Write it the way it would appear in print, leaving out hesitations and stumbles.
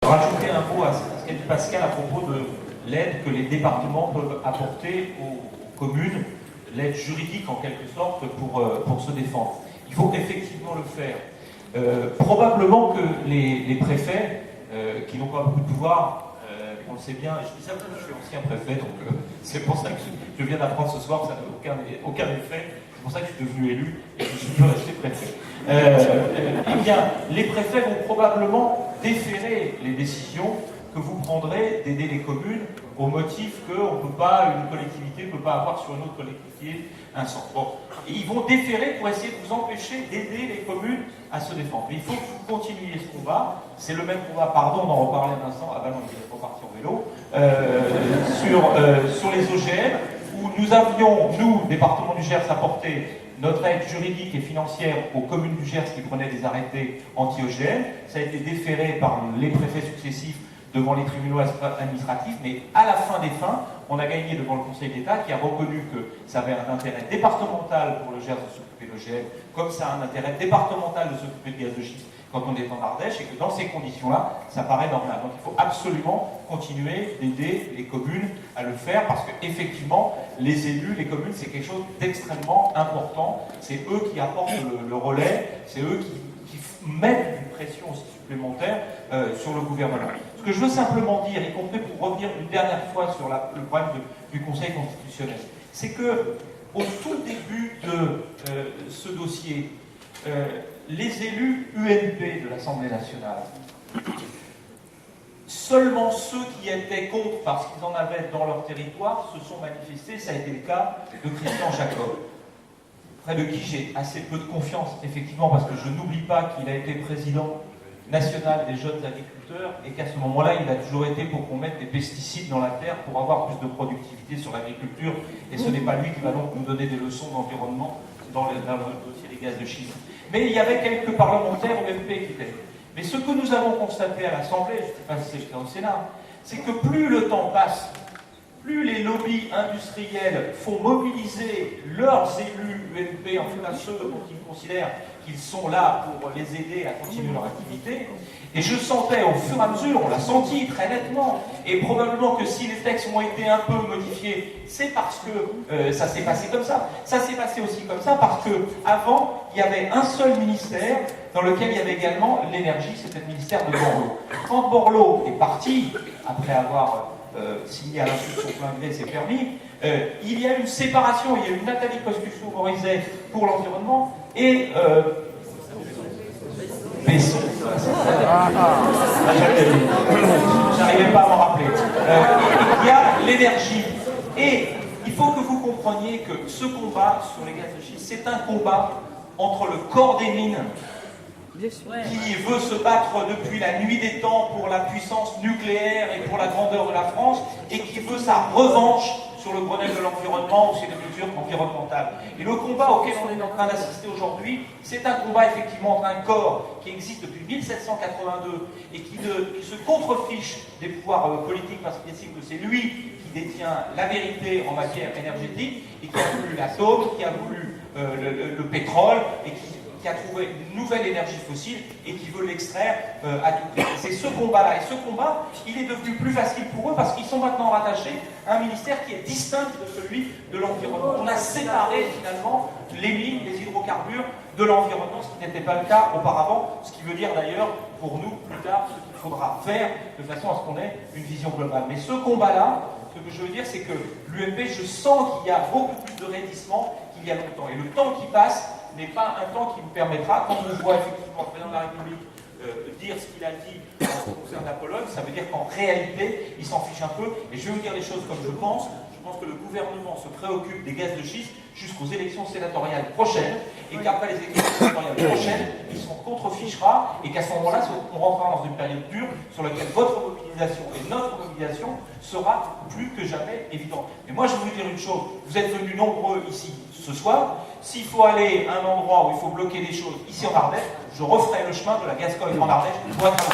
rajouter un mot à ce qu'a dit Pascal à propos de l'aide que les départements peuvent apporter aux communes, l'aide juridique en quelque sorte pour se défendre. Il faut effectivement le faire. Probablement que les préfets, qui n'ont pas beaucoup de pouvoir, on le sait bien, et je dis ça parce que je suis ancien préfet, donc c'est pour ça que je viens d'apprendre ce soir que ça n'a aucun effet, c'est pour ça que je suis devenu élu et que je suis resté préfet. Eh bien, les préfets vont probablement déférer les décisions que vous prendrez d'aider les communes au motif une collectivité ne peut pas avoir sur une autre collectivité un centre. Bon. Et ils vont déférer pour essayer de vous empêcher d'aider les communes à se défendre. Mais il faut que vous continuiez ce combat. C'est le même combat, pardon, on en reparlait un instant, ah ben non, il est reparti en vélo, sur les OGM, où nous avions, nous, département du Gers, apporté notre aide juridique et financière aux communes du Gers qui prenaient des arrêtés anti-OGM. Ça a été déféré par les préfets successifs devant les tribunaux administratifs, mais à la fin des fins, on a gagné devant le Conseil d'État qui a reconnu que ça avait un intérêt départemental pour le Gers de s'occuper de l'OGM, comme ça a un intérêt départemental de s'occuper de gaz de schiste quand on est en Ardèche, et que dans ces conditions-là, ça paraît normal. Donc il faut absolument continuer d'aider les communes à le faire, parce qu'effectivement, les élus, les communes, c'est quelque chose d'extrêmement important. C'est eux qui apportent le relais, c'est eux qui mettent une pression aussi supplémentaire sur le gouvernement. Ce que je veux simplement dire, y compris pour revenir une dernière fois sur le problème du Conseil constitutionnel, c'est que au tout début de ce dossier, les élus UMP de l'Assemblée nationale, seulement ceux qui étaient contre parce qu'ils en avaient dans leur territoire se sont manifestés. Ça a été le cas de Christian Jacob, près de qui j'ai assez peu de confiance, effectivement, parce que je n'oublie pas qu'il a été président national des jeunes agriculteurs et qu'à ce moment-là, il a toujours été pour qu'on mette des pesticides dans la terre pour avoir plus de productivité sur l'agriculture, et ce n'est pas lui qui va donc nous donner des leçons d'environnement dans le dossier des gaz de schiste. Mais il y avait quelques parlementaires UMP qui étaient. Mais ce que nous avons constaté à l'Assemblée, je ne sais pas si c'est le cas au Sénat, c'est que plus le temps passe, plus les lobbies industriels font mobiliser leurs élus UMP, en tout cas ceux dont ils considèrent qu'ils sont là pour les aider à continuer leur activité. Et je sentais au fur et à mesure, on l'a senti très nettement, et probablement que si les textes ont été un peu modifiés, c'est parce que ça s'est passé comme ça. Ça s'est passé aussi comme ça parce qu'avant, il y avait un seul ministère dans lequel il y avait également l'énergie, c'était le ministère de Borloo. Quand Borloo est parti, après avoir signé à l'insu de son plein gré ses permis, il y a eu une séparation, il y a eu Nathalie Kosciusko-Morizet pour l'environnement et Besson. J'arrivais pas à m'en rappeler. Il y a l'énergie. Et il faut que vous compreniez que ce combat sur les gaz de schiste, c'est un combat entre le corps des mines, qui veut se battre depuis la nuit des temps pour la puissance nucléaire et pour la grandeur de la France, et qui veut sa revanche sur le Grenelle de l'environnement ou sur les mesures environnementales. Et le combat auquel on est en train d'assister aujourd'hui, c'est un combat effectivement entre un corps qui existe depuis 1782 et qui se contrefiche des pouvoirs politiques, parce qu'il estime que c'est lui qui détient la vérité en matière énergétique, et qui a voulu l'atome, qui a voulu le pétrole, et qui a trouvé une nouvelle énergie fossile et qui veut l'extraire à tout prix. C'est ce combat-là. Et ce combat, il est devenu plus facile pour eux parce qu'ils sont maintenant rattachés à un ministère qui est distinct de celui de l'environnement. On a séparé finalement les mines, les hydrocarbures de l'environnement, ce qui n'était pas le cas auparavant, ce qui veut dire d'ailleurs pour nous plus tard ce qu'il faudra faire de façon à ce qu'on ait une vision globale. Mais ce combat-là, ce que je veux dire, c'est que l'UMP, je sens qu'il y a beaucoup plus de raidissement qu'il y a longtemps. Et le temps qui passe n'est pas un temps qui nous permettra, quand on voit effectivement le président de la République dire ce qu'il a dit en ce qui concerne la Pologne, ça veut dire qu'en réalité, il s'en fiche un peu. Et je vais vous dire les choses comme je pense. Je pense que le gouvernement se préoccupe des gaz de schiste jusqu'aux élections sénatoriales prochaines, et qu'après les élections sénatoriales prochaines, il s'en contrefichera, et qu'à ce moment-là, on rentrera dans une période dure sur laquelle votre mobilisation et notre mobilisation sera plus que jamais évidente. Mais moi, je vais vous dire une chose, vous êtes venus nombreux ici ce soir. S'il faut aller à un endroit où il faut bloquer des choses ici en Ardèche, je referai le chemin de la Gascogne en Ardèche pour être à